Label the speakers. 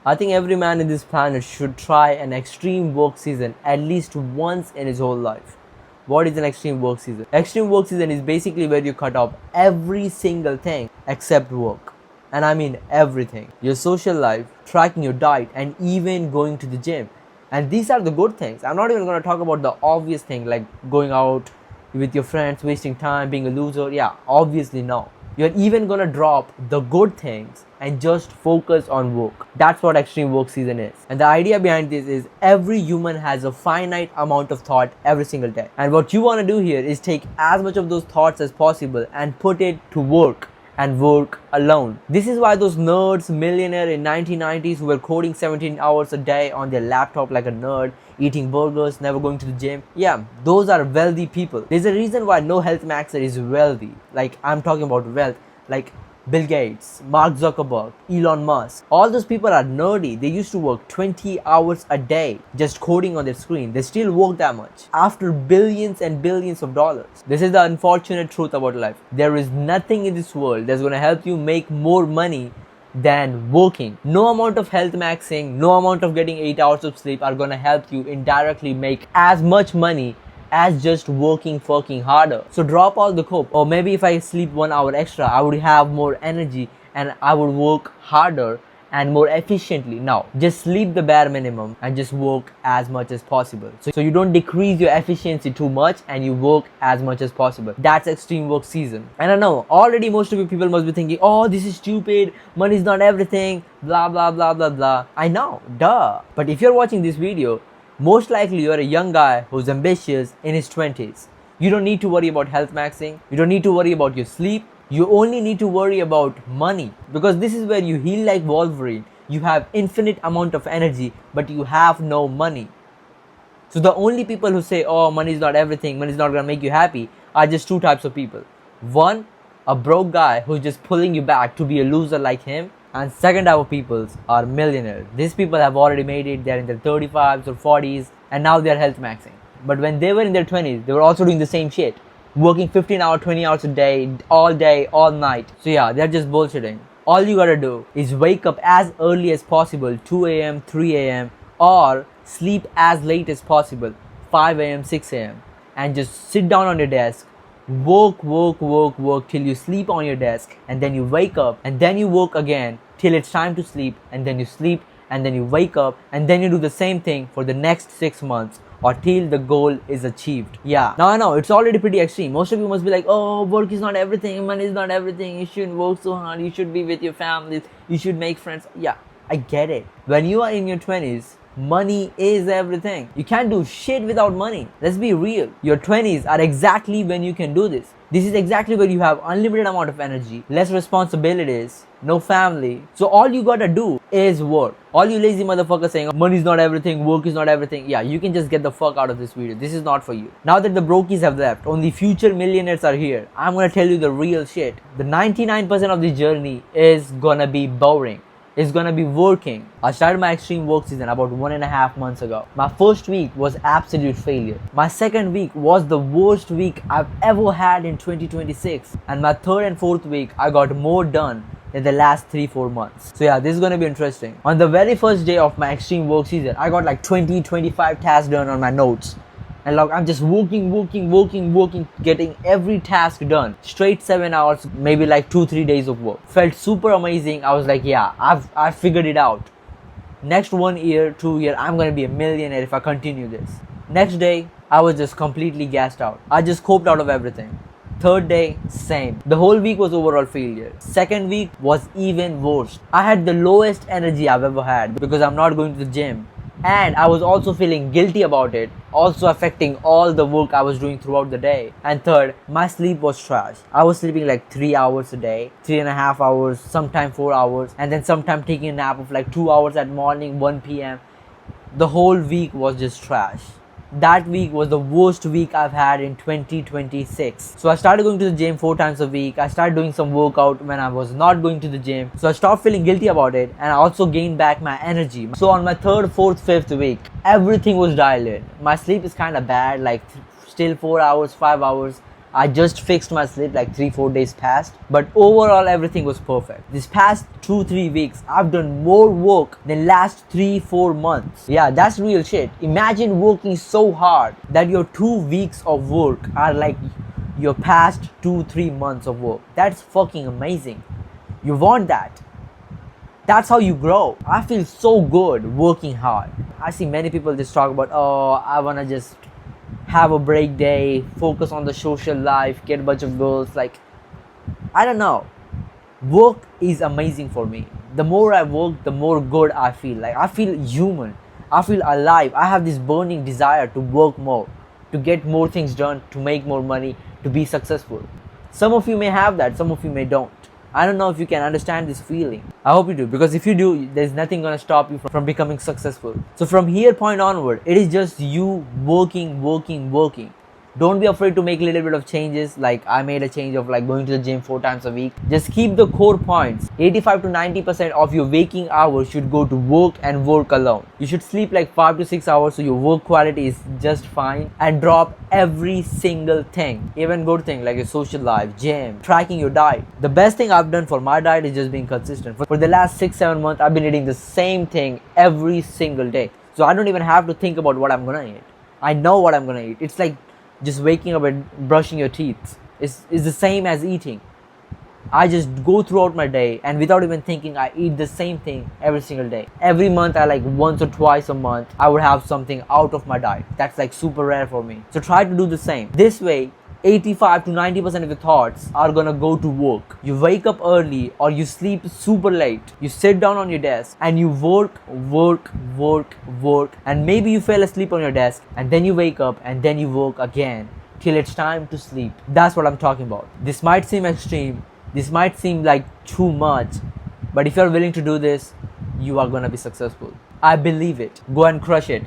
Speaker 1: I think every man in this planet should try an extreme work season at least once in his whole life. What is an extreme work season? Extreme work season is basically where you cut off every single thing except work. And I mean everything. Your social life, tracking your diet, and even going to the gym. And these are the good things. I'm not even going to talk about the obvious thing like going out with your friends, wasting time, being a loser. Yeah, obviously no. You're even gonna drop the good things and just focus on work. That's what extreme work season is. And the idea behind this is every human has a finite amount of thought every single day. And what you wanna do here is take as much of those thoughts as possible and put it to work and work alone. This is why those nerds, millionaire in 1990s who were coding 17 hours a day on their laptop like a nerd, eating burgers, never going to the gym. Yeah, those are wealthy people. There's a reason why no health maxer is wealthy. Like I'm talking about wealth, like Bill Gates, Mark Zuckerberg, Elon Musk. All those people are nerdy. They used to work 20 hours a day just coding on their screen. They still work that much after billions and billions of dollars. This is the unfortunate truth about life. There is nothing in this world that's going to help you make more money than working. No amount of health maxing, no amount of getting 8 hours of sleep are gonna help you indirectly make as much money as just working fucking harder. So drop all the hope. Or maybe if I sleep 1 hour extra, I would have more energy and I would work harder and more efficiently. Now, just sleep the bare minimum and just work as much as possible. So you don't decrease your efficiency too much and you work as much as possible. That's extreme work season. And I know already most of you people must be thinking, oh, this is stupid, money is not everything, blah, blah, blah, blah, blah. I know, duh. But if you're watching this video, most likely you're a young guy who's ambitious in his 20s. You don't need to worry about health maxing. You don't need to worry about your sleep. You only need to worry about money, because this is where you heal like Wolverine. You have infinite amount of energy, but you have no money. So the only people who say, oh, money is not everything, money is not gonna make you happy, are just two types of people. One, a broke guy who's just pulling you back to be a loser like him. And second type of people are millionaires. These people have already made it. They're in their 35s or 40s and now they're health maxing. But when they were in their 20s, they were also doing the same shit. Working 15 hours, 20 hours a day, all night. So yeah, they're just bullshitting. All you gotta do is wake up as early as possible, 2 a.m., 3 a.m. or sleep as late as possible, 5 a.m., 6 a.m. and just sit down on your desk, work till you sleep on your desk, and then you wake up and then you work again till it's time to sleep, and then you sleep and then you wake up and then you do the same thing for the next 6 months or till the goal is achieved. Yeah, now I know it's already pretty extreme. Most of you must be like, oh, work is not everything, money is not everything, you shouldn't work so hard, you should be with your families, you should make friends. Yeah, I get it. When you are in your 20s, money is everything. You can't do shit without money. Let's be real. Your 20s are exactly when you can do this. This is exactly where you have unlimited amount of energy, less responsibilities, no family. So all you gotta do is work. All you lazy motherfuckers saying money is not everything, work is not everything. Yeah, you can just get the fuck out of this video. This is not for you. Now that the brokies have left, only future millionaires are here. I'm gonna tell you the real shit. The 99% of this journey is gonna be boring. It's gonna be working. I started my extreme work season about 1.5 months ago. My first week was absolute failure. My second week was the worst week I've ever had in 2026. And my third and fourth week, I got more done in the last 3-4 months. So yeah, this is gonna be interesting. On the very first day of my extreme work season, I got like 20-25 tasks done on my notes. And like I'm just working, getting every task done. Straight 7 hours, maybe like 2-3 days of work. Felt super amazing. I was like, yeah, I've figured it out. Next 1 year, 2 year, I'm gonna be a millionaire if I continue this. Next day, I was just completely gassed out. I just coped out of everything. Third day, same. The whole week was overall failure. Second week was even worse. I had the lowest energy I've ever had because I'm not going to the gym. And I was also feeling guilty about it, also affecting all the work I was doing throughout the day. And third, my sleep was trash. I was sleeping like 3 hours a day, 3.5 hours, sometimes 4 hours, and then sometimes taking a nap of like 2 hours at morning, 1 p.m. The whole week was just trash. That week was the worst week I've had in 2026. So I started going to the gym 4 times a week. I started doing some workout when I was not going to the gym. So I stopped feeling guilty about it, and I also gained back my energy. So on my 3rd, 4th, 5th week, everything was dialed in. My sleep is kind of bad, like still 4 hours, 5 hours. I just fixed my sleep like 3-4 days past, but overall everything was perfect. This past 2-3 weeks, I've done more work than last 3-4 months. Yeah, that's real shit. Imagine working so hard that your 2 weeks of work are like your past 2-3 months of work. That's fucking amazing. You want that. That's how you grow. I feel so good working hard. I see many people just talk about, oh, I wanna just have a break day, focus on the social life, get a bunch of girls. Like, I don't know. Work is amazing for me. The more I work, the more good I feel. Like, I feel human. I feel alive. I have this burning desire to work more, to get more things done, to make more money, to be successful. Some of you may have that, some of you may don't. I don't know if you can understand this feeling. I hope you do, because if you do, there's nothing gonna stop you from becoming successful. So from here point onward, it is just you working, working, working. Don't be afraid to make a little bit of changes. Like I made a change of like going to the gym 4 times a week. Just keep the core points. 85 to 90% of your waking hours should go to work and work alone. You should sleep like 5 to 6 hours so your work quality is just fine, and drop every single thing. Even good thing like your social life, gym, tracking your diet. The best thing I've done for my diet is just being consistent. For the last 6-7 months, I've been eating the same thing every single day. So I don't even have to think about what I'm gonna eat. I know what I'm gonna eat. It's like just waking up and brushing your teeth is the same as eating. I just go throughout my day and without even thinking, I eat the same thing every single day. Every month, I like once or twice a month, I would have something out of my diet. That's like super rare for me. So try to do the same. This way, 85 to 90% of your thoughts are gonna go to work. You wake up early or you sleep super late. You sit down on your desk and you work, and maybe you fell asleep on your desk and then you wake up and then you work again till it's time to sleep. That's what I'm talking about. This might seem extreme. This might seem like too much, but if you're willing to do this, you are gonna be successful. I believe it. Go and crush it.